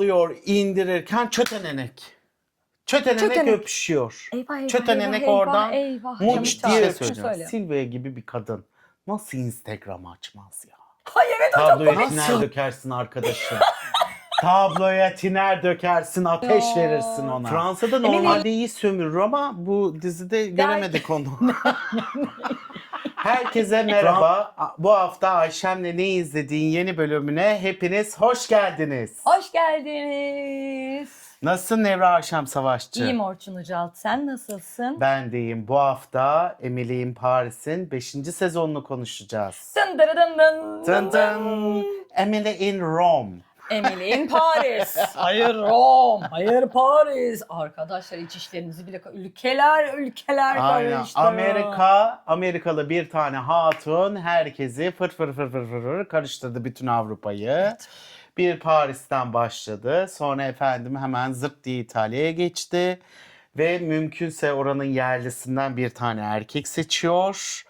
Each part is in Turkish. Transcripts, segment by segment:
alıyor indirirken çötenenek. Çötenenek öpüşüyor. Eyvah, Çötenenek eyvah, oradan eyvah. muç Canım diye çağır. öpüşüyor. Söyle. Silvia gibi bir kadın nasıl Instagram açmaz ya? Ay evet, o çok Tabloya komik. tiner dökersin arkadaşım. Tabloya tiner dökersin, ateş Ya. verirsin ona. Fransa'da normalde iyi sömürür ama bu dizide göremedik onu. Herkese merhaba. Bu hafta Ayşem'le ne izlediğin yeni bölümüne hepiniz hoş geldiniz. Hoş geldiniz. Nasılsın Nevra Ayşem Savaşçı? İyiyim Orçun Ucalt. Sen nasılsın? Ben deyim. Bu hafta Emily in Paris'in 5. sezonunu konuşacağız. Dın dın dın dın Dın dın. Emily in Rome. Emily in Paris. Hayır Rome. Hayır Paris. Arkadaşlar iç işlerinizi bile ülkeler Aynen. karıştı. Amerikalı bir tane hatun herkesi fır karıştırdı bütün Avrupa'yı. Evet. Bir Paris'ten başladı. Sonra efendim hemen zırt diye İtalya'ya geçti. Ve mümkünse oranın yerlisinden bir tane erkek seçiyor.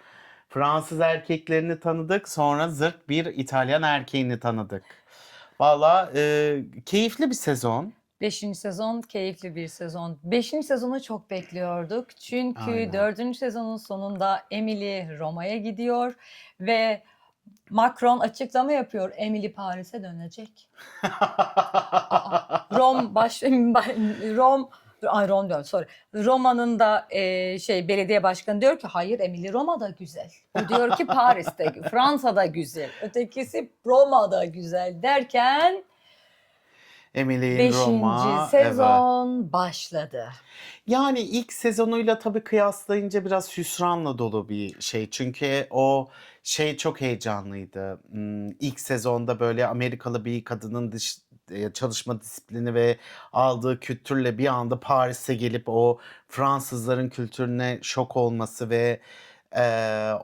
Fransız erkeklerini tanıdık. Sonra zırt bir İtalyan erkeğini tanıdık. Valla keyifli bir sezon. 5. sezon keyifli bir sezon. 5. sezonu çok bekliyorduk. Çünkü Aynen. 4. sezonun sonunda Emily Roma'ya gidiyor ve Macron açıklama yapıyor. Emily Paris'e dönecek. Rome diyorum, sorry. Roma'nın da belediye başkanı diyor ki hayır Emily Roma'da güzel. O diyor ki Paris'te, Fransa'da güzel. Ötekisi Roma'da güzel derken Emily in 5. Roma. sezon başladı. Yani ilk sezonuyla tabii kıyaslayınca biraz hüsranla dolu bir şey. Çünkü o şey çok heyecanlıydı. İlk sezonda böyle Amerikalı bir kadının çalışma disiplini ve aldığı kültürle bir anda Paris'e gelip o Fransızların kültürüne şok olması ve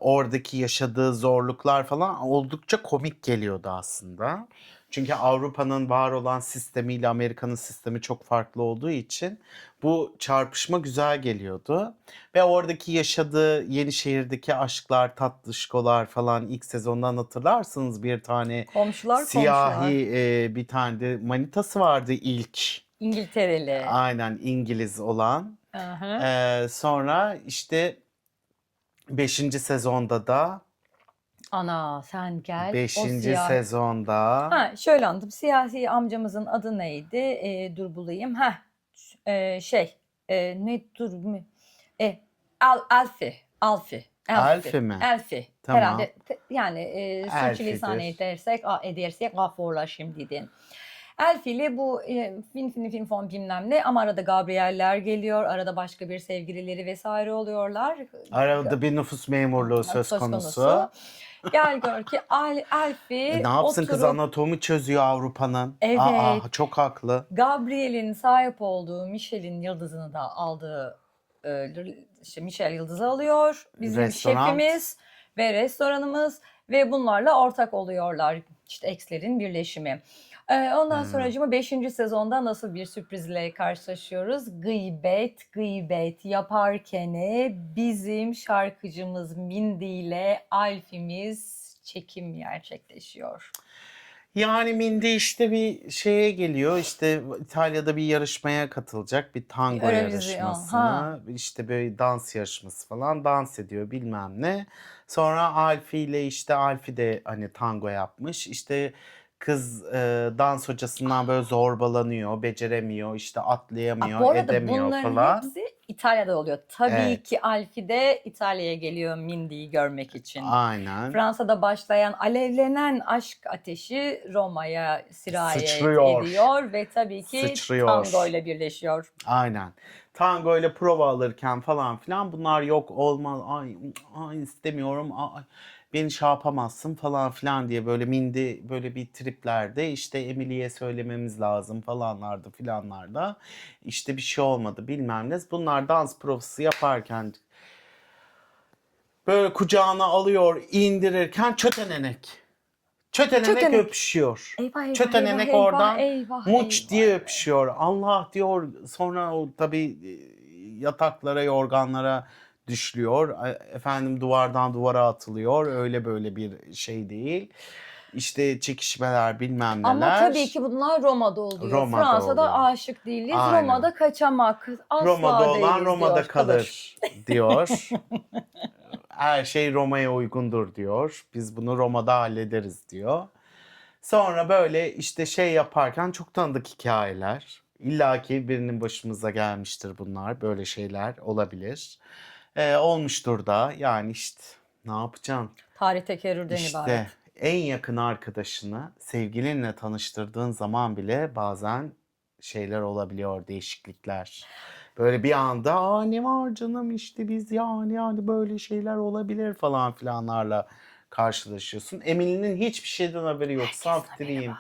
oradaki yaşadığı zorluklar falan oldukça komik geliyordu aslında. Çünkü Avrupa'nın var olan sistemiyle Amerika'nın sistemi çok farklı olduğu için bu çarpışma güzel geliyordu. Ve oradaki yaşadığı Yenişehir'deki aşklar, tatlışkolar falan ilk sezondan hatırlarsınız bir tane Komşular. siyahi bir tane de manitası vardı ilk. İngiltereli. Aynen İngiliz olan. Aha. Sonra işte 5. sezonda da Ana sen gel. 5. siyah. sezonda Şöyle anladım. Siyasi amcamızın adı neydi? Dur bulayım. Ne dur mu? Alfie mi? Alfie. Tamam. Herhalde yani sürçülisan Elfi'dir. edersek affola şimdiden. Elfie ile bu film fon bilmem ne ama arada Gabriel'ler geliyor. Arada başka bir sevgilileri vesaire oluyorlar. Arada bir nüfus memurluğu söz konusu. Gel gör ki Elfie Ne yapsın kız, oturup anatomi çözüyor Avrupa'nın. Evet. Çok haklı. Gabriel'in sahip olduğu Michelin yıldızını da aldığı Michelin yıldızı alıyor. Bizim Restoran. şefimiz ve restoranımız ve bunlarla ortak oluyorlar. İşte X'lerin birleşimi. Ondan sonra 5. sezonda nasıl bir sürprizle karşılaşıyoruz? Gıybet yaparken bizim şarkıcımız Mindy ile Alfie'miz çekim gerçekleşiyor. Yani Mindy işte bir şeye geliyor, işte İtalya'da bir yarışmaya katılacak, bir tango Eurovision, yarışmasına, işte böyle dans yarışması falan, dans ediyor bilmem ne. Sonra Alfie ile işte Alfie de hani tango yapmış, işte kız dans hocasından böyle zorbalanıyor, beceremiyor, işte atlayamıyor, Bu arada edemiyor bunların falan. hepsi İtalya'da oluyor. Tabii Evet. ki Alfie de İtalya'ya geliyor Mindy'yi görmek için. Aynen. Fransa'da başlayan alevlenen aşk ateşi Roma'ya sirayet Sıçrıyor. ediyor ve tabii ki Sıçrıyor. tango ile birleşiyor. Aynen. Tango ile prova alırken falan filan bunlar yok olmaz. Ay istemiyorum. Ay, beni şey yapamazsın falan filan diye böyle Mindy böyle bir triplerde, işte Emily'ye söylememiz lazım falanlarda filanlarda. İşte bir şey olmadı bilmem ne. Bunlar dans provası yaparken böyle kucağına alıyor indirirken çötenenek. Çötenenek öpüşüyor. Eyvah, Çötenenek eyvah, oradan eyvah, muç eyvah, diye eyvah. öpüşüyor. Allah diyor, sonra o tabii yataklara, yorganlara düşüyor. Efendim duvardan duvara atılıyor. Öyle böyle bir şey değil. işte çekişmeler bilmem Ama neler. tabii ki bunlar Roma'da oluyor. Roma'da Fransa'da oluyor. aşık değiliz. Aynen. Roma'da kaçamak asla Roma'da olan değiliz Roma'da diyor. kalır diyor. Her şey Roma'ya uygundur diyor. Biz bunu Roma'da hallederiz diyor. Sonra böyle işte şey yaparken çok tanıdık hikayeler. İlla ki birinin başımıza gelmiştir bunlar. Böyle şeyler olabilir. Olmuştur da yani işte ne yapacaksın? Tarih tekerrürden İşte ibaret. en yakın arkadaşını sevgilinle tanıştırdığın zaman bile bazen şeyler olabiliyor, değişiklikler. Böyle bir anda aa ne var canım işte biz yani böyle şeyler olabilir falan filanlarla karşılaşıyorsun. Emine'nin hiçbir şeyden haberi yok. Saf diriyim.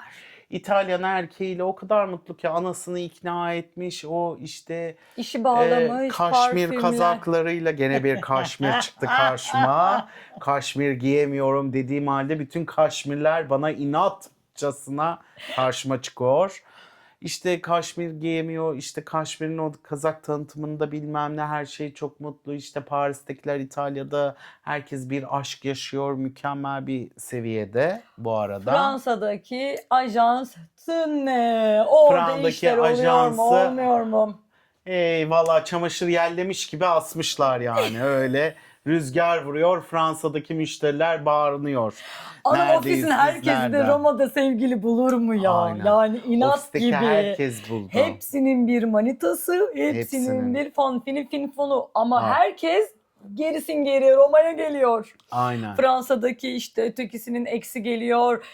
İtalyan erkeğiyle o kadar mutlu ki anasını ikna etmiş. O işte İşi bağlamış, kaşmir parfümler. kazaklarıyla gene bir kaşmir çıktı karşıma. Kaşmir giyemiyorum dediğim halde bütün kaşmirler bana inatçasına karşıma çıkıyor. İşte kaşmir giyemiyor, işte kaşmirin o kazak tanıtımında bilmem ne her şey çok mutlu. İşte Paris'tekiler İtalya'da herkes bir aşk yaşıyor mükemmel bir seviyede bu arada. Fransa'daki ajansın ne? Orada Fransa'daki işler oluyor ajansı- mu, olmuyor mu? Valla çamaşır yellemiş gibi asmışlar yani öyle. Rüzgar vuruyor, Fransa'daki müşteriler bağırıyor. Ana Neredeyiz ofisin biz, herkesi de nerede? Roma'da sevgili bulur mu ya? Aynen. Yani inat Ofisteki gibi. herkes buldu. Hepsinin bir manitası, hepsinin Hepsinin. bir fanfini finfonu ama Aynen. herkes gerisin geriye Roma'ya geliyor. Aynen. Fransa'daki işte ötekisinin eksi geliyor.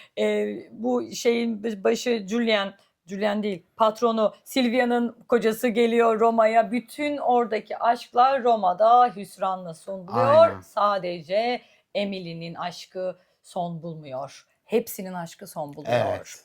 Bu şeyin başı Julien değil, patronu Silvia'nın kocası geliyor Roma'ya. Bütün oradaki aşklar Roma'da hüsranla son buluyor. Aynen. Sadece Emily'nin aşkı son bulmuyor. Hepsinin aşkı son buluyor. Evet.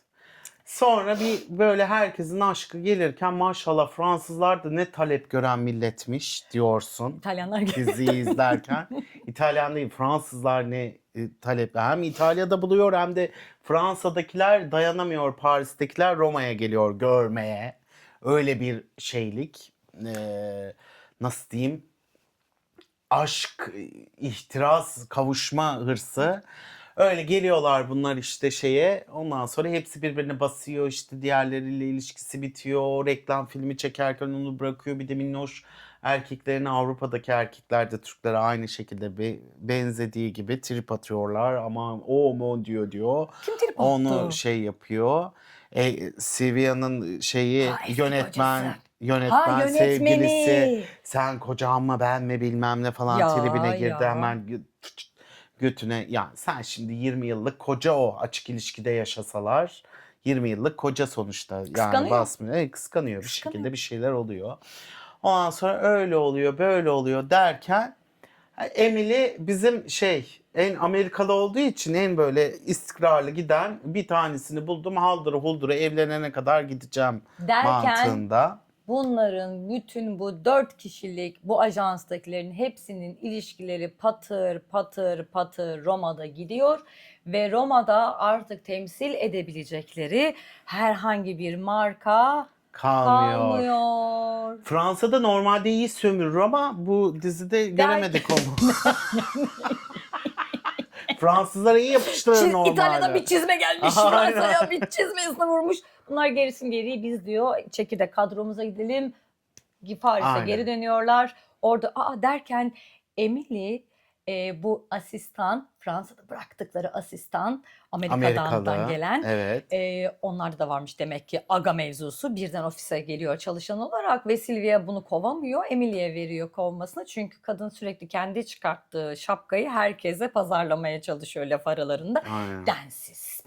Sonra bir böyle herkesin aşkı gelirken maşallah Fransızlar da ne talep gören milletmiş diyorsun. İtalyanlar gibi. Diziyi izlerken. İtalyan değil Fransızlar ne talep. Hem İtalya'da buluyor hem de Fransa'dakiler dayanamıyor. Paris'tekiler Roma'ya geliyor görmeye. Öyle bir şeylik. Nasıl diyeyim? Aşk, ihtiras, kavuşma hırsı. Öyle geliyorlar bunlar işte şeye. Ondan sonra hepsi birbirine basıyor. İşte diğerleriyle ilişkisi bitiyor. Reklam filmi çekerken onu bırakıyor. Bir de minnoş erkeklerin Avrupa'daki erkekler de Türklere aynı şekilde benzediği gibi trip atıyorlar. Aman o mu diyor. Kim trip attı? Onu şey yapıyor. Silvia'nın şeyi Ha, eski yönetmen kocası. yönetmen Yönetmeni. sevgilisi sen kocan mı ben mi bilmem ne falan Ya, tribine girdi ya. hemen götüne. Ya sen şimdi 20 yıllık koca o açık ilişkide yaşasalar 20 yıllık koca sonuçta. Yani Kıskanıyor. basmıyor. Kıskanıyor bir Kıskanıyor. şekilde bir şeyler oluyor. Ondan sonra öyle oluyor böyle oluyor derken Emily bizim en Amerikalı olduğu için en böyle istikrarlı giden bir tanesini buldum. Haldır huldur evlenene kadar gideceğim Derken mantığında. bunların bütün bu 4 kişilik bu ajanstakilerin hepsinin ilişkileri patır patır patır Roma'da gidiyor ve Roma'da artık temsil edebilecekleri herhangi bir marka Kalmıyor. kalmıyor. Fransa'da normalde iyi sömürür ama bu dizide göremedik onu. Fransızlara iyi yapıştırır normalde. İtalya'da bir çizme gelmiş Aynen. Fransa'ya bir çizmesine vurmuş. Bunlar gerisin geriye biz diyor çekirdek kadromuza gidelim. Paris'e Aynen. geri dönüyorlar. Orada derken Emily bu asistan Fransa'da bıraktıkları asistan Amerika'dan Amerikalı. gelen Evet. onlarda da varmış demek ki aga mevzusu birden ofise geliyor çalışan olarak ve Silvia bunu kovamıyor Emily'ye veriyor kovmasını çünkü kadın sürekli kendi çıkarttığı şapkayı herkese pazarlamaya çalışıyor laf aralarında. Aynen. Densiz.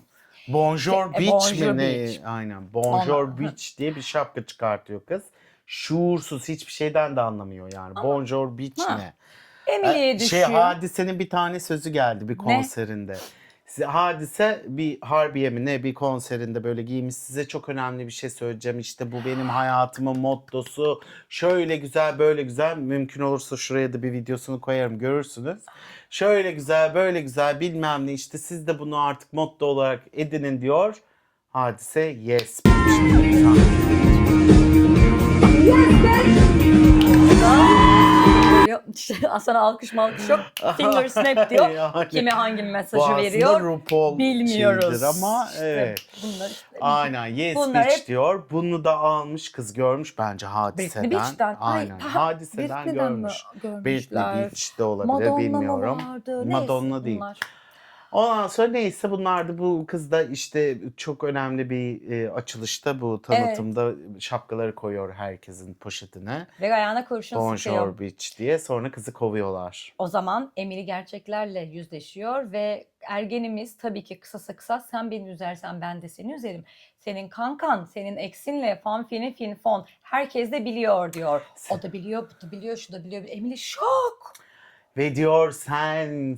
Bonjour Beach Bonjour mi ne? Beach. Aynen. Bonjour Ona- Beach diye bir şapka çıkartıyor kız. Şuursuz hiçbir şeyden de anlamıyor yani. Bonjour Beach Ha. ne? Emily'ye düşüyor. Hadise'nin bir tane sözü geldi bir konserinde. Hadise bir Harbiye mi ne bir konserinde böyle giymiş size çok önemli bir şey söyleyeceğim işte bu benim hayatımın mottosu şöyle güzel böyle güzel mümkün olursa şuraya da bir videosunu koyarım görürsünüz. Şöyle güzel böyle güzel bilmem ne işte siz de bunu artık motto olarak edinin diyor. Hadise yes. Sana alkış malkış yok. Finger snap diyor. Yani Kime hangi bu mesajı aslında veriyor RuPaul bilmiyoruz. şeyidir ama İşte evet. bunlar işte. Aynen yes Bunlar bitch hep diyor. Bunu da almış kız görmüş bence Britney hadiseden. Beach'ten. Aynen hadiseden Britney'den mi görmüş. Britney görmüşler? Beach de olabilir Madonna mı bilmiyorum. vardı? Neyse Madonna değil. bunlar. Ondan sonra neyse bunlar da bu kız da işte çok önemli bir açılışta bu Evet. tanıtımda şapkaları koyuyor herkesin poşetine. Ve ayağına kurşun sıkıyor. Bonjour bitch diye sonra kızı kovuyorlar. O zaman Emily gerçeklerle yüzleşiyor ve ergenimiz tabii ki kısasa kısa sen beni üzersen ben de seni üzerim. Senin kankan, senin eksinle fan fini fin fon herkes de biliyor diyor. O da biliyor, bu da biliyor, şu da biliyor. Emily şok. Ve diyor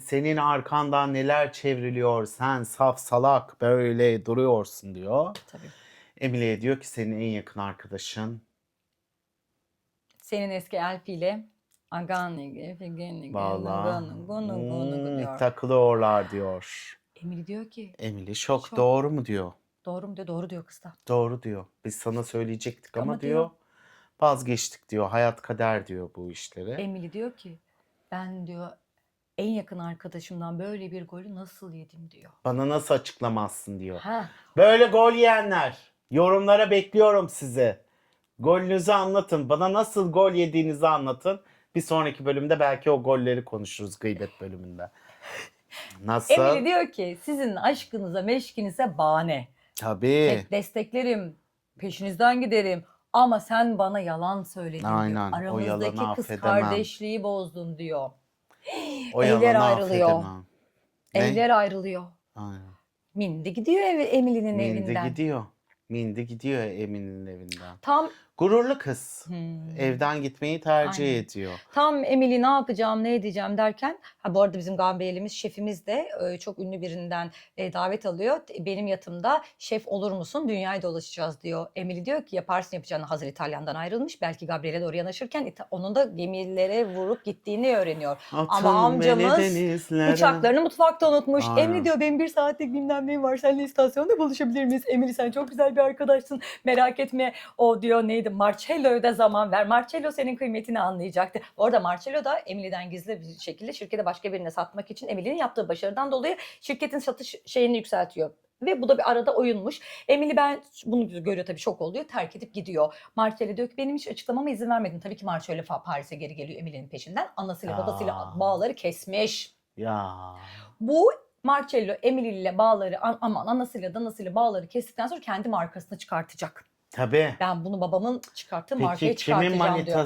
senin arkandan neler çevriliyor sen saf salak böyle duruyorsun diyor. Tabii. Emily'ye diyor ki senin en yakın arkadaşın. Senin eski elfiyle Agani, Vallahi diyor. takılıyorlar diyor. Emily diyor ki Emily şok Şok. doğru mu diyor. doğru mu diyor, doğru diyor kız da. Doğru diyor. Biz sana söyleyecektik ama Ama diyor diyor. vazgeçtik diyor. Hayat kader diyor bu işleri. Emily diyor ki ben diyor en yakın arkadaşımdan böyle bir golü nasıl yedim diyor. Bana nasıl açıklamazsın diyor. Ha, Böyle gol yiyenler yorumlara bekliyorum sizi. Golünüzü anlatın. Bana nasıl gol yediğinizi anlatın. Bir sonraki bölümde belki o golleri konuşuruz gıybet bölümünde. Nasıl? Emily diyor ki sizin aşkınıza meşkinize bahane. Tabii. Desteklerim, peşinizden giderim. Ama sen bana yalan söyledin Aynen, o diyor. Aramızdaki yalanı kız affedemem. kardeşliği bozdun diyor. O Evler yalanı ayrılıyor. affedemem. Ne? Evler ayrılıyor. Aynen. Mindy gidiyor Emily'nin Mindy evinden. gidiyor. Mindy gidiyor Emin'in evinden. Tam Gururlu kız. Hmm. Evden gitmeyi tercih Aynen. ediyor. Tam Emily ne yapacağım, ne edeceğim derken, ha bu arada bizim Gabriel'imiz şefimiz de çok ünlü birinden davet alıyor. Benim yatımda şef olur musun? Dünyayı dolaşacağız diyor. Emily diyor ki yaparsın yapacağını, hazır İtalyan'dan ayrılmış. Belki Gabriel'e doğru yanaşırken onun da gemilere vurup gittiğini öğreniyor. Ama Atın amcamız beni denizlere. bıçaklarını mutfakta unutmuş. Aynen. Emily diyor benim 1 saatlik bilmem neyim var. Seninle istasyonda buluşabilir miyiz? Emily sen çok güzel bir arkadaşsın. Merak etme. O diyor neydi? Marcello'ya da zaman ver. Marcello senin kıymetini anlayacaktı. Orada Marcello da Emily'den gizli bir şekilde şirkete başka birine satmak için Emily'nin yaptığı başarıdan dolayı şirketin satış şeyini yükseltiyor. Ve bu da bir arada oyunmuş. Emily ben bunu görüyor tabii, şok oluyor. Terk edip gidiyor. Marcello diyor ki benim hiç açıklamama izin vermedin. Tabii ki Marcello Paris'e geri geliyor Emily'nin peşinden. Anasıyla babasıyla bağları kesmiş. Ya. Bu Marcello Emily ile bağları anasıyla danasıyla bağları kestikten sonra kendi markasını çıkartacak. Tabii. Ben bunu babamın çıkarttığı markaya Peki kimin çıkartacağım diyor.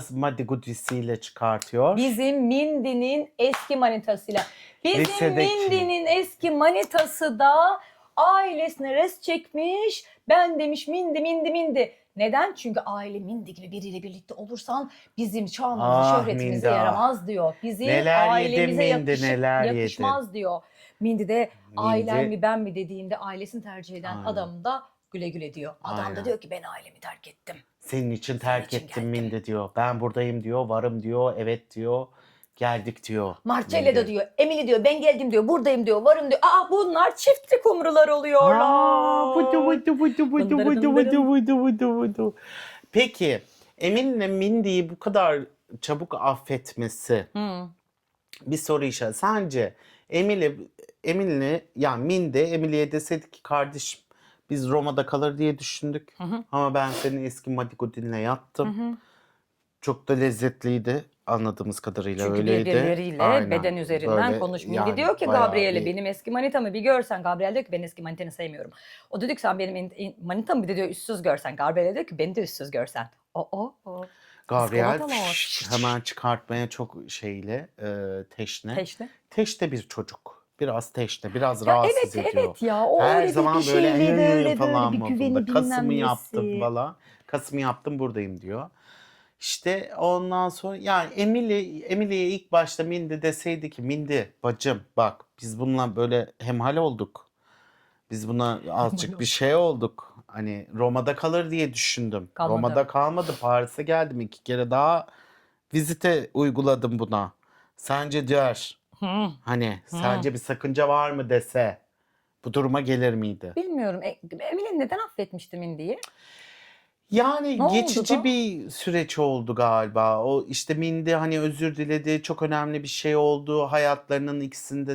manitasıyla çıkartıyor? Bizim Mindy'nin eski manitasıyla. Bizim Lisedeki. Mindy'nin eski manitası da ailesine res çekmiş. Ben demiş Mindy. Neden? Çünkü aile Mindy gibi biriyle birlikte olursan bizim şanımıza, şöhretimize Mindy, ah. yaramaz diyor. Bizim Neler yedi ailemize Mindy, neler yedi. yakışmaz diyor. Mindy de ailem Mindy. mi ben mi dediğinde ailesini tercih eden Aynen. adam da güle güle diyor. Adam Aynen. da diyor ki ben ailemi terk ettim. Senin için terk için ettim geldim. Mindy diyor. Ben buradayım diyor, varım diyor, evet diyor. Geldik diyor. Marcello da Mindy. diyor, Emily diyor, ben geldim diyor, buradayım diyor, varım diyor. Aa bunlar çiftli kumrular oluyorlar. Aa, vudu. Peki Emin'le Mindy'yi bu kadar çabuk affetmesi Hı. bir soru işareti. Sence Emin'le yani Mindy Emily'ye deseydi ki kardeşim biz Roma'da kalır diye düşündük. Hı. Ama ben senin eski Madigodin'le yattım. Hı. Çok da lezzetliydi anladığımız kadarıyla Çünkü öyleydi. birbirleriyle Aynen. beden üzerinden Böyle konuşmuyor. yani Diyor ki bayağı Gabriel'e bir- benim eski manitamı bir görsen. Gabriel diyor ki ben eski manitanı sevmiyorum. O diyor ki sen benim manitamı bir de diyor üstsüz görsen. Gabriel diyor ki beni de üstsüz görsen. O. Gabriel Iskolatalar. hemen çıkartmaya çok şeyle teşne. Teşne. Teşne bir çocuk. Biraz teşne, biraz Ya rahatsız evet ediyor. evet ya. O Her öyle zaman bir böyle şeyle böyle falan bir modunda. güveni Kasım'ı bilmem yaptım nesi. falan. Kasım'ı yaptım buradayım diyor. İşte ondan sonra yani Emily'ye ilk başta Mindy deseydi ki Mindy bacım bak biz bununla böyle hemhal olduk. Biz buna azıcık bir şey olduk. Hani Roma'da kalır diye düşündüm. Kalmadı. Roma'da kalmadı. Paris'e geldim 2 kere daha vizite uyguladım buna. Sence der Hı. hani sence bir sakınca var mı dese bu duruma gelir miydi? Bilmiyorum. Emily neden affetmişti Mindy'yi? Yani Ne oldu geçici da? bir süreç oldu galiba. O işte Mindy hani özür diledi. Çok önemli bir şey oldu. Hayatlarının ikisi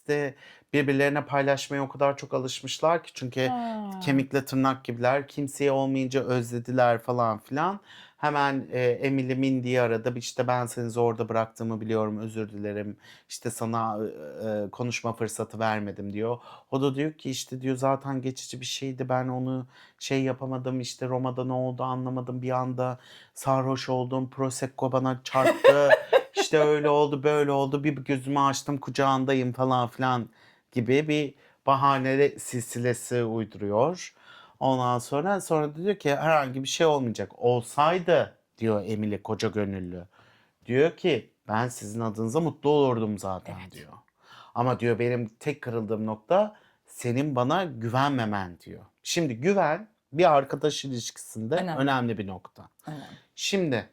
de birbirlerine paylaşmaya o kadar çok alışmışlar ki. Çünkü Ha. kemikle tırnak gibiler. Kimseye olmayınca özlediler falan filan. Hemen Emily Mindy'yi aradı. İşte ben seni zorda bıraktığımı biliyorum. Özür dilerim. İşte sana konuşma fırsatı vermedim diyor. O da diyor ki işte diyor zaten geçici bir şeydi. Ben onu şey yapamadım işte Roma'da ne oldu anlamadım bir anda sarhoş oldum Prosecco bana çarptı işte öyle oldu böyle oldu bir gözümü açtım kucağındayım falan filan gibi bir bahane silsilesi uyduruyor. Ondan sonra da diyor ki herhangi bir şey olmayacak. Olsaydı diyor Emily koca gönüllü. Diyor ki ben sizin adınıza mutlu olurdum zaten Evet. diyor. Ama diyor benim tek kırıldığım nokta senin bana güvenmemen diyor. Şimdi güven bir arkadaş ilişkisinde Önemli. önemli bir nokta. Önemli. Şimdi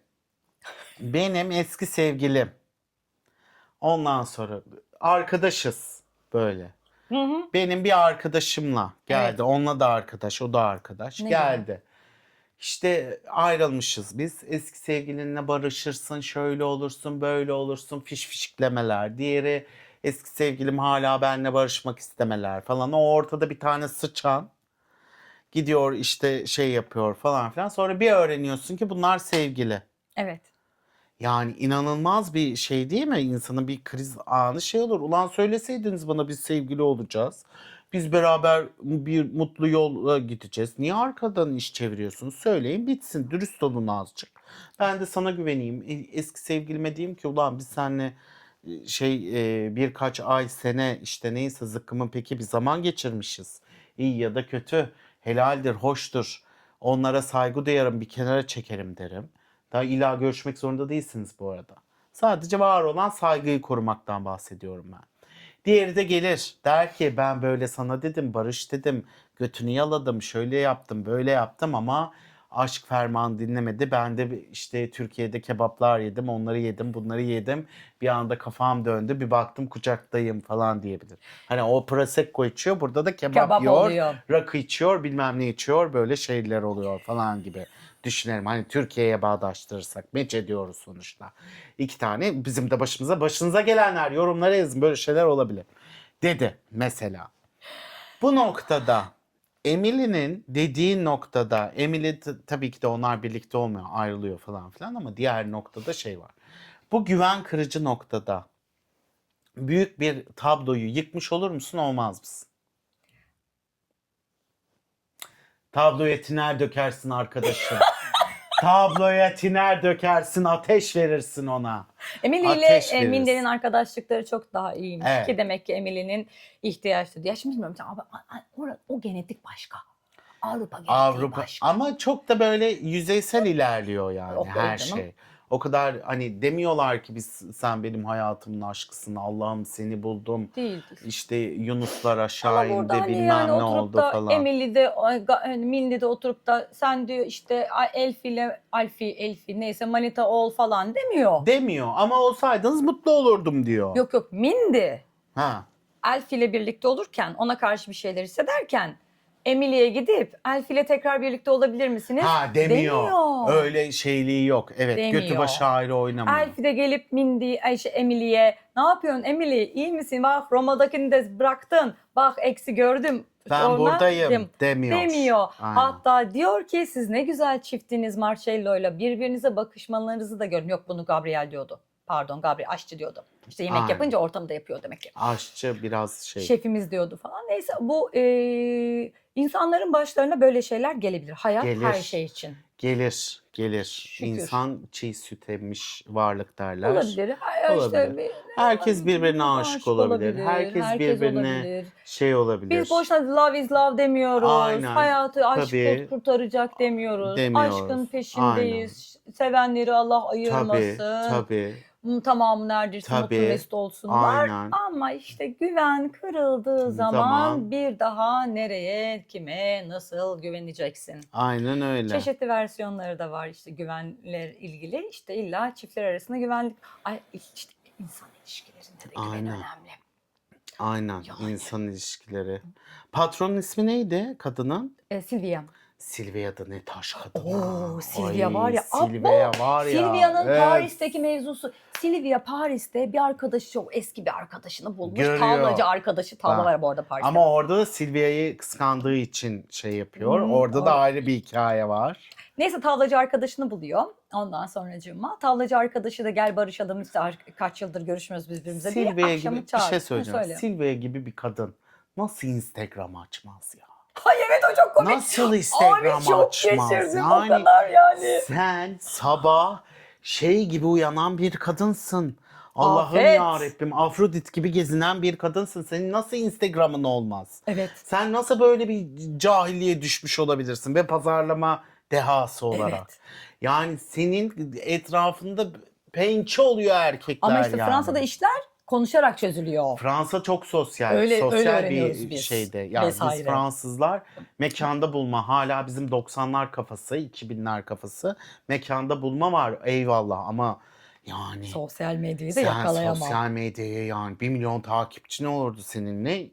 benim eski sevgilim ondan sonra arkadaşız böyle. Hı hı. Benim bir arkadaşımla geldi. Evet. Onunla da arkadaş, o da arkadaş Ne güzel. geldi. İşte ayrılmışız biz. Eski sevgilinle barışırsın, şöyle olursun, böyle olursun, fiş fişiklemeler. Diğeri eski sevgilim hala benimle barışmak istemeler falan. O ortada bir tane sıçan gidiyor işte şey yapıyor falan filan. Sonra bir öğreniyorsun ki bunlar sevgili. Evet. Yani inanılmaz bir şey değil mi? İnsanın bir kriz anı şey olur. Ulan söyleseydiniz bana biz sevgili olacağız. Biz beraber bir mutlu yola gideceğiz. Niye arkadan iş çeviriyorsunuz? Söyleyin bitsin. Dürüst olun azıcık. Ben de sana güveneyim. Eski sevgilime diyeyim ki ulan biz seninle birkaç ay sene işte neyse zıkkımın peki bir zaman geçirmişiz. İyi ya da kötü. Helaldir, hoştur. Onlara saygı duyarım, bir kenara çekerim derim. Daha illa görüşmek zorunda değilsiniz bu arada. Sadece var olan saygıyı korumaktan bahsediyorum ben. Diğeri de gelir der ki ben böyle sana dedim barış dedim götünü yaladım şöyle yaptım böyle yaptım ama aşk ferman dinlemedi. Ben de işte Türkiye'de kebaplar yedim onları yedim bunları yedim bir anda kafam döndü bir baktım kucaktayım falan diyebilir. Hani o prosecco içiyor burada da kebap Kebap yiyor oluyor. rakı içiyor bilmem ne içiyor böyle şeyler oluyor falan gibi düşünelim. Hani Türkiye'ye bağdaştırırsak meç ediyoruz sonuçta. İki tane bizim de başınıza gelenler yorumlara yazın böyle şeyler olabilir dedi mesela. Bu noktada Emily'nin dediği noktada Emily tabii ki de onlar birlikte olmuyor ayrılıyor falan filan ama diğer noktada şey var. Bu güven kırıcı noktada büyük bir tabloyu yıkmış olur musun olmaz mısın? Tabloya tiner dökersin arkadaşım. Tabloya tiner dökersin ateş verirsin ona. Emily ile Ateş Mindy'nin verirsin. arkadaşlıkları çok daha iyiymiş ki Evet. demek ki Emily'nin ihtiyaçları. Ya şimdi bilmiyorum ama o genetik başka. Avrupa genetiği Avrupa başka. ama çok da böyle yüzeysel ilerliyor yani Yok be her canım. şey. O kadar hani demiyorlar ki biz sen benim hayatımın aşkısın Allah'ım seni buldum. Değil. İşte Yunuslar Ama aşağı burada indi hani yani bilmem ne oturup oldu da falan. Emily de hani Mindy de oturup da sen diyor işte Elfie ile Elfie neyse manita ol falan demiyor. Demiyor ama olsaydınız mutlu olurdum diyor. Yok yok Mindy Ha. Elfie ile birlikte olurken ona karşı bir şeyler hissederken Emily'ye gidip Elfie ile tekrar birlikte olabilir misiniz? Ha demiyor. Demiyor. Öyle şeyliği yok. Evet götü Demiyor. başı ayrı oynamıyor. Elfie de gelip Emily'ye ne yapıyorsun Emily iyi misin bak Roma'dakini de bıraktın bak eksi gördüm Ben sonra buradayım demiyor. demiyor. Aynen. Hatta diyor ki siz ne güzel çiftiniz Marcello'yla birbirinize bakışmalarınızı da gördüm. Yok bunu Gabriel diyordu. Pardon Gabriel aşçı diyordu. İşte yemek Aynen. yapınca ortamda yapıyor demek ki. Aşçı biraz şey. Şefimiz diyordu falan. Neyse bu insanların başlarına böyle şeyler gelebilir. Hayat her Gelir. şey için. Gelir. Şükür. İnsan çiğ süt emmiş varlık derler. Olabilir. Ha, Olabilir. işte Herkes birbirine aşık olabilir. Herkes birbirine olabilir. şey olabilir. Biz boşuna love is love demiyoruz. Aynen. Hayatı aşk Tabii. kurtaracak demiyoruz. Demiyoruz. Aşkın peşindeyiz. Sevenleri Allah ayırmasın. Tabii. Tamamı neredeyse mutlu Tabii. mesut olsunlar. Aynen. Ama işte güven kırıldığı zaman bir daha nereye, kime, nasıl güveneceksin? Aynen öyle. Çeşitli versiyonları da var işte güvenle ilgili. İşte illa çiftler arasında güvenlik. Ay işte insan ilişkilerinde de güven Aynen. önemli. Aynen. Yani. İnsan ilişkileri. Patronun ismi neydi kadının? Silvia. Silvia da ne taş kadın. Oo, Silvia var ya. Silvia var ya. Silvia'nın evet. Paris'teki mevzusu. Silvia Paris'te bir arkadaşı, çok eski bir arkadaşını bulmuş. Görüyor. Tavlacı arkadaşı. Tavla Ha. var bu arada Paris'te. Ama orada da Silvia'yı kıskandığı için şey yapıyor. Orada da orada. ayrı bir hikaye var. Neyse tavlacı arkadaşını buluyor. Ondan sonracığıma tavlacı arkadaşı da gel barışalım işte kaç yıldır görüşmüyoruz birbirimize diye Silvia akşamı gibi bir çağırıyor. şey söyleyeceğim. Söyle. Silvia gibi bir kadın nasıl Instagram açmaz ya? Ay evet o çok komik. Nasıl Instagram Abi çok açmaz? şaşırdım o kadar yani. Sen sabah şey gibi uyanan bir kadınsın. Allah'ım Afet. yarabbim, Afrodit gibi gezinen bir kadınsın. Senin nasıl Instagram'ın olmaz? Evet. Sen nasıl böyle bir cahilliğe düşmüş olabilirsin ve pazarlama dehası olarak? Evet. Yani senin etrafında pençe oluyor erkekler Ama işte yani. Fransa'da işler konuşarak çözülüyor. Fransa çok sosyal. Öyle sosyal öğreniyoruz bir biz. şeyde. Yani biz Vesaire. Fransızlar mekanda bulma, hala bizim 90'lar kafası, 2000'ler kafası. Mekanda bulma var eyvallah ama yani Sosyal medyayı da sen yakalayamam. sosyal medyaya yani 1 milyon takipçin olurdu seninle.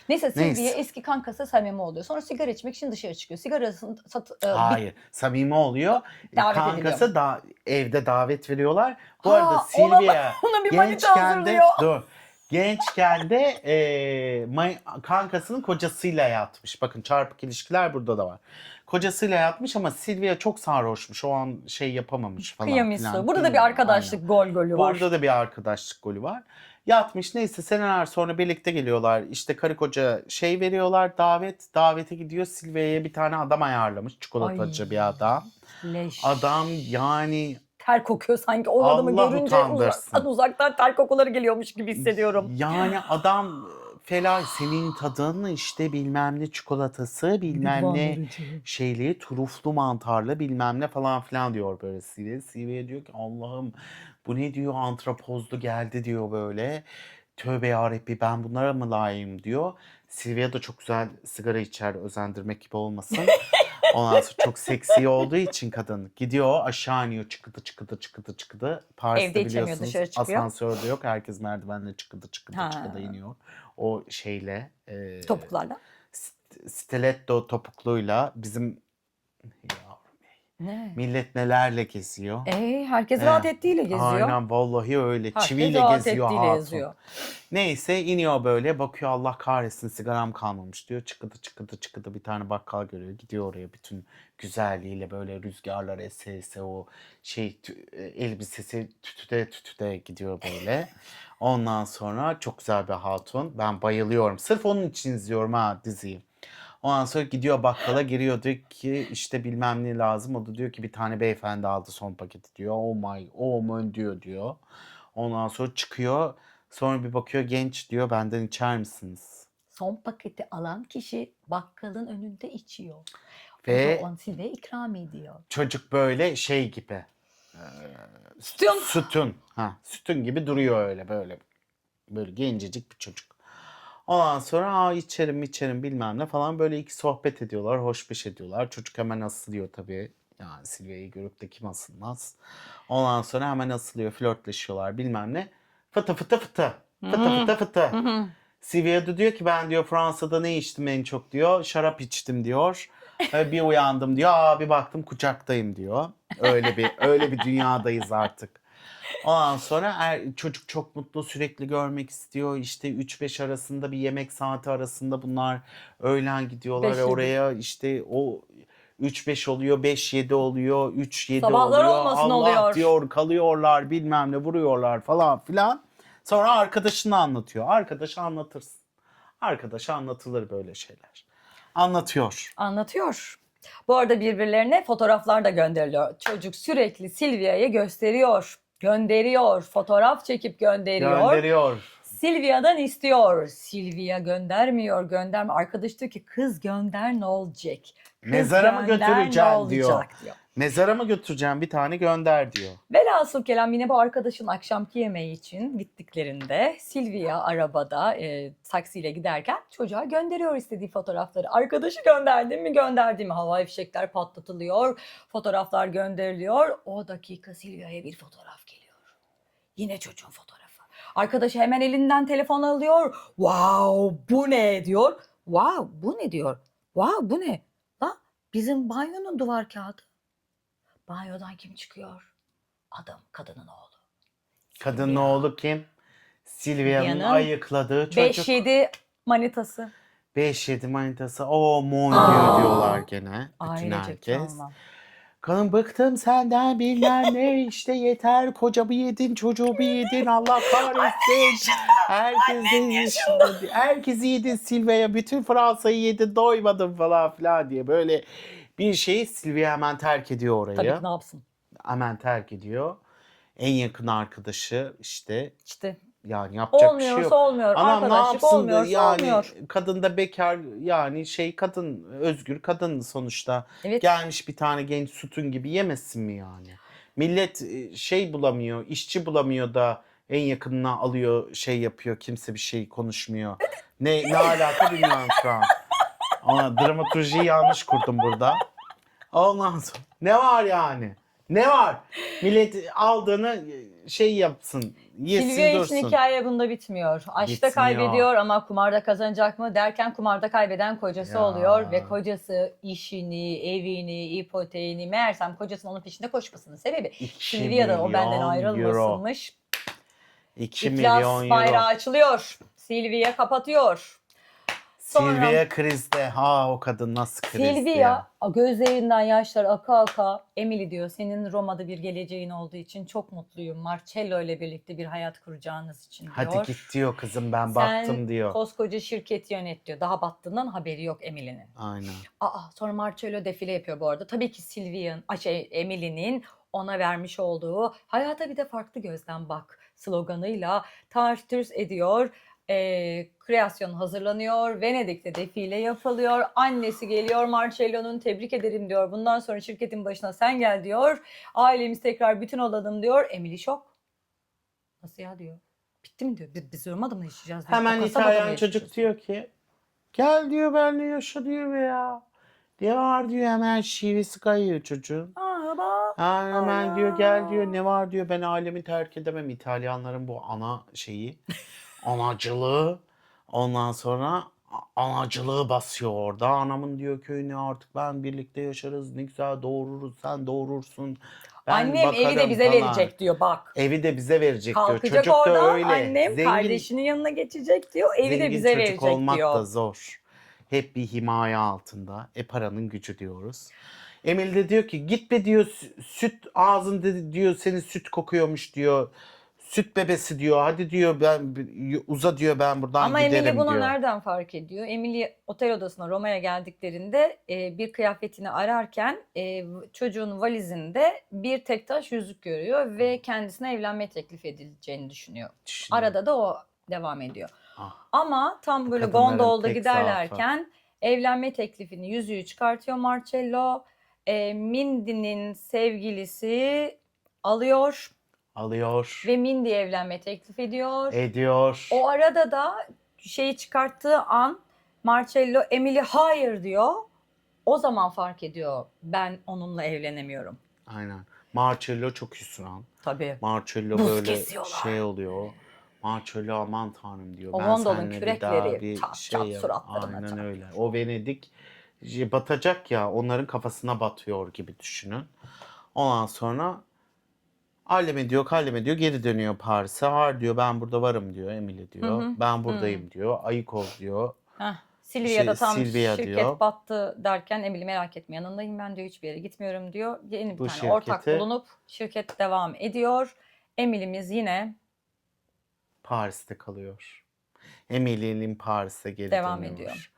Neyse Silvia Neyse. eski kankası samimi oluyor. Sonra sigara içmek için dışarı çıkıyor. Sigarasını Hayır, samimi oluyor. Davet Kankası da evde davet veriyorlar. Bu Ha, arada Silvia ona bir manita gençken de hazırlıyor. gençken de kankasının kocasıyla yatmış. Bakın çarpık ilişkiler burada da var. Kocasıyla yatmış ama Silvia çok sarhoşmuş. O an şey yapamamış falan Kıyamıyorsun. filan. Burada da bir arkadaşlık golü var. Burada da bir arkadaşlık golü var. Yatmış neyse seneler sonra birlikte geliyorlar. İşte karı koca şey veriyorlar davete gidiyor. Silvia'ya bir tane adam ayarlamış. Çikolatacı Ay. bir adam. Leş. Adam yani Ter kokuyor sanki. O adamı Allah görünce utandırsın. uzaktan ter kokuları geliyormuş gibi hissediyorum. yani adam fela senin tadın işte bilmem ne çikolatası bilmem ne şeyli truflu mantarlı bilmem ne falan filan diyor böyle Silvia. Silvia diyor ki Allah'ım bu ne diyor antrapozlu geldi diyor böyle. Tövbe yarabbi ben bunlara mı layığım diyor. Silvia da çok güzel sigara içer özendirmek gibi olmasın. Ondan sonra çok seksi olduğu için kadın gidiyor aşağı iniyor çıkıdı. Paris'te Evde içemiyor, biliyorsunuz dışarı çıkıyor. asansörde yok. Herkes merdivenle çıkıdı Ha. iniyor. O şeyle Topuklarla. stiletto topukluyla bizim yavrum, Ne? millet nelerle geziyor. Herkes He. rahat ettiğiyle geziyor. Aynen vallahi öyle. Herkes Çiviyle rahat geziyor ettiğiyle hatun. geziyor. Neyse iniyor böyle bakıyor Allah kahretsin sigaram kalmamış diyor. Çıkıdı bir tane bakkal görüyor. Gidiyor oraya bütün güzelliğiyle böyle rüzgarlar ese o şey elbisesi tütüde gidiyor böyle. Ondan sonra çok güzel bir hatun. Ben bayılıyorum. Sırf onun için izliyorum ha diziyi. Ondan sonra gidiyor bakkala giriyor diyor ki işte bilmem ne lazım. O da diyor ki bir tane beyefendi aldı son paketi diyor. Oh my diyor. Ondan sonra çıkıyor. Sonra bir bakıyor genç diyor benden içer misiniz? Son paketi alan kişi bakkalın önünde içiyor. Ve O da Silvia'ya ikram ediyor. çocuk böyle şey gibi. Sütun. Sütun gibi duruyor öyle böyle. Böyle gencecik bir çocuk. Ondan sonra içerim bilmem ne falan böyle iki sohbet ediyorlar, hoşbeş ediyorlar. Çocuk hemen asılıyor tabii. Yani Silvia'yı görüp de kim asılmaz. Ondan sonra hemen asılıyor, flörtleşiyorlar bilmem ne. Fıtı. Silvia da diyor ki ben diyor Fransa'da ne içtim en çok diyor. Şarap içtim diyor. Bir uyandım diyor. Bir baktım kucaktayım diyor. Öyle bir dünyadayız artık. Ondan sonra çocuk çok mutlu sürekli görmek istiyor. İşte 3-5 arasında bir yemek saati arasında bunlar öğlen gidiyorlar 5-7. oraya işte o 3-5 oluyor 5-7 oluyor 3-7 Sabahlar oluyor. olmasın Allah oluyor. diyor kalıyorlar bilmem ne vuruyorlar falan filan. Sonra arkadaşını anlatıyor. Arkadaşı anlatırsın. Arkadaşa anlatılır böyle şeyler. Anlatıyor. Bu arada birbirlerine fotoğraflar da gönderiliyor. Çocuk sürekli Silvia'ya gönderiyor. Fotoğraf çekip gönderiyor. Silvia'dan istiyor. Silvia göndermiyor. Arkadaş diyor ki kız gönder ne olacak? Kız Mezara mı gönder, götüreceğim ne olacak diyor. Mezara mı götüreceğim bir tane gönder diyor. Velhasıl kelam yine bu arkadaşın akşamki yemeği için gittiklerinde Silvia arabada taksiyle giderken çocuğa gönderiyor istediği fotoğrafları. Arkadaşı gönderdi mi? Havai fişekler patlatılıyor, fotoğraflar gönderiliyor. O dakika Silvia'ya bir fotoğraf geliyor. Yine çocuğun fotoğrafı. Arkadaşı hemen elinden telefon alıyor. Wow bu ne diyor. Wow bu ne diyor. Wow, bu ne? Lan bizim banyonun duvar kağıdı. Banyodan kim çıkıyor? Adam, kadının oğlu. Kadının Silvia. oğlu kim? Silvia'nın Silvia'nın ayıkladığı çocuk. 5-7 manitası. 5-7 manitası. O mon diyor diyorlar Aa, gene. Bütün ailecek herkes. travma. Kadın bıktım senden bilmem ne işte yeter kocamı yedin çocuğumu yedin Allah kahretsin. Herkesi yedin Silvia'ya bütün Fransa'yı yedin doymadım falan filan diye böyle bir şey Silvia hemen terk ediyor Tabii orayı. ki ne yapsın? Hemen terk ediyor. En yakın arkadaşı işte İşte yani yapacak bir şey olmuyorsa yok. olmuyor. Anam ne Arkadaşlık yapsın da olmuyorsa yani olmuyor. kadın da bekar yani şey kadın özgür kadın sonuçta. Evet. Gelmiş bir tane genç sütun gibi yemesin mi yani? Millet şey bulamıyor, işçi bulamıyor da en yakınına alıyor şey yapıyor kimse bir şey konuşmuyor. Ne alaka bilmiyorum şu an. Ama dramaturjiyi yanlış kurdum burada. Ondan sonra ne var yani? Ne var? Millet aldığını şey yapsın, yesin Silvia için dursun. hikaye bunda bitmiyor. Aşkta Bitmiyor. kaybediyor ama kumarda kazanacak mı derken kumarda kaybeden kocası Ya. oluyor ve kocası işini, evini, ipoteğini meğersem kocasının onun peşinde koşmasının sebebi 2 Silvia da o benden milyon euro. ayrılmasınmış. 2 İflas milyon bayrağı euro. açılıyor. Silvia kapatıyor. Sonra Silvia krizde. Ha o kadın nasıl krizde Silvia ya. gözlerinden yaşlar aka aka Emily diyor senin Roma'da bir geleceğin olduğu için çok mutluyum. Marcello ile birlikte bir hayat kuracağınız için diyor. Hadi git diyor kızım ben Sen battım diyor. koskoca şirketi yönet diyor. Daha battığından haberi yok Emily'nin. Aynen. Sonra Marcello defile yapıyor bu arada. Tabii ki Emily'nin ona vermiş olduğu hayata bir de farklı gözden bak sloganıyla tartürs ediyor. Kreasyon hazırlanıyor. Venedik'te defile yapılıyor. Annesi geliyor Marcello'nun tebrik ederim diyor. Bundan sonra şirketin başına sen gel diyor. Ailemiz tekrar bütün olalım diyor. Emily şok. Nasıl ya diyor. Bitti mi diyor. Biz Roma'da mı yaşayacağız diyor. Hemen O kasabada mı İtalyan yaşayacağız çocuk diyor ki gel diyor benimle yaşa diyor ya. Ne var diyor hemen şivesi kayıyor çocuğun. Merhaba. Ha, hemen diyor gel diyor Ana. ne var diyor ben ailemi terk edemem. İtalyanların bu ana şeyi anacılığı ondan sonra anacılığı basıyor orada. Anamın diyor köyüne artık ben birlikte yaşarız ne güzel doğururuz sen doğurursun. Ben Annem evi de bakarım bize falan. verecek diyor bak. Evi de bize verecek diyor. Kalkacak Çocuk da oradan öyle. annem Zengin, kardeşinin yanına geçecek diyor. Evi de zengin bize çocuk verecek olmak diyor. da zor. Hep bir himaye altında. Paranın gücü diyoruz. Emil de diyor ki git be diyor süt ağzında diyor senin süt kokuyormuş diyor. Süt bebesi diyor. Hadi diyor ben uza diyor ben buradan Ama giderim Emily bunu diyor. nereden fark ediyor? Emily otel odasına Roma'ya geldiklerinde bir kıyafetini ararken çocuğun valizinde bir tek taş yüzük görüyor ve kendisine evlenme teklif edileceğini düşünüyor. Arada da o devam ediyor. Ah, Ama tam bu böyle kadınların gondolda tek giderlerken evlenme teklifini yüzüğü çıkartıyor Marcello. Mindy'nin sevgilisi alıyor alıyor. ve Mindy evlenme teklif ediyor. Ediyor. O arada da şeyi çıkarttığı an Marcello Emily hayır diyor. O zaman fark ediyor ben onunla evlenemiyorum. Aynen. Marcello çok hüsran. Tabii. Marcello Buz böyle kesiyorlar. şey oluyor. Marcello aman tanrım diyor. O Ben gondolun seninle bir daha kürekleri bir çat şey çat yap. suratlarına Aynen çarpıyor. öyle. O Venedik batacak ya onların kafasına batıyor gibi düşünün. Ondan sonra hallem ediyor geri dönüyor Paris'e. Har diyor ben burada varım diyor Emily diyor. Ben buradayım diyor. Ayık ol diyor. Silvia da tam Silvia şirket diyor. battı derken Emily merak etme yanındayım ben diyor hiçbir yere gitmiyorum diyor. Yeni bir Bu tane ortak şirketi bulunup şirket devam ediyor. Emily'miz yine Paris'te kalıyor. Emily'nin Paris'e geri devam dönüyor. ediyor.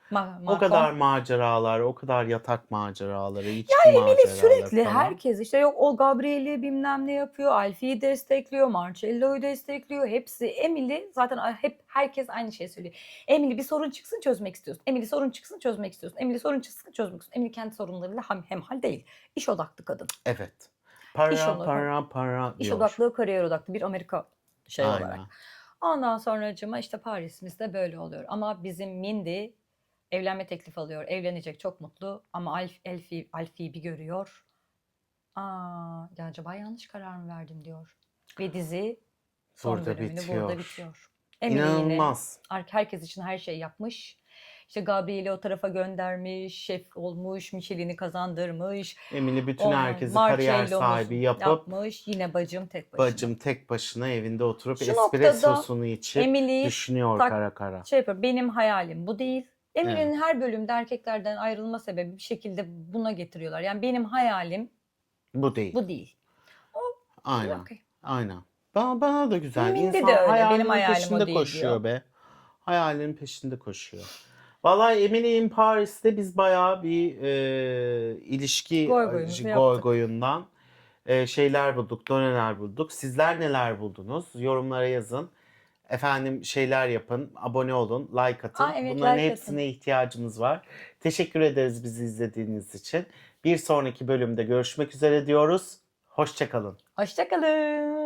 O kadar maceralar, o kadar yatak maceraları, içki Emily maceraları sürekli falan. herkes işte yok o Gabriel'i bilmem ne yapıyor, Alfie'yi destekliyor, Marcello'yu destekliyor. Hepsi Emily zaten hep herkes aynı şeyi söylüyor. Emily bir sorun çıksın çözmek istiyorsun. Emily sorun çıksın çözmek istiyorsun. Emily sorun çıksın çözmek istiyorsun. Emily kendi sorunlarıyla hemhal değil. İş odaklı kadın. Evet. İş Para, odaklı. para, para İş diyor. odaklı, kariyer odaklı bir Amerika Aynen. olarak. Ondan sonracığıma işte Paris'imizde böyle oluyor. Ama bizim Mindy evlenme teklifi alıyor. Evlenecek çok mutlu ama Alfie'yi bir görüyor. Ya acaba yanlış karar mı verdim diyor. Ve dizi son Burada bölümünü bitiyor. burada bitiyor. Emily yine İnanılmaz. herkes için her şey yapmış. İşte Gabriel'i o tarafa göndermiş, şef olmuş, Michelin'i kazandırmış. Emily bütün Ondan herkesi kariyer Marcello'muz sahibi yapıp yapmış. Yine bacım tek başına. bacım tek başına evinde oturup Şu noktada espressosunu içip Emily'yi düşünüyor tak- kara kara. şey yapıyor. Benim hayalim bu değil. Emily'nin Evet. her bölümde erkeklerden ayrılma sebebi bir şekilde buna getiriyorlar. Yani benim hayalim Bu değil. bu değil. Aynen. Okey. Aynen. Bana da güzel. Filminde İnsan de öyle. Benim hayalinin hayalim o peşinde değil koşuyor diyor. be. Hayalinin peşinde koşuyor. Vallahi Emily in Paris'te biz bayağı bir ilişki Goygoyumuzu yaptık. goygoyundan şeyler bulduk, doneler bulduk. Sizler neler buldunuz? Yorumlara yazın. Efendim şeyler yapın, abone olun, like atın. Aa, evet, Bunların like hepsine ihtiyacımız var. Teşekkür ederiz bizi izlediğiniz için. Bir sonraki bölümde görüşmek üzere diyoruz. Hoşça kalın. Hoşçakalın.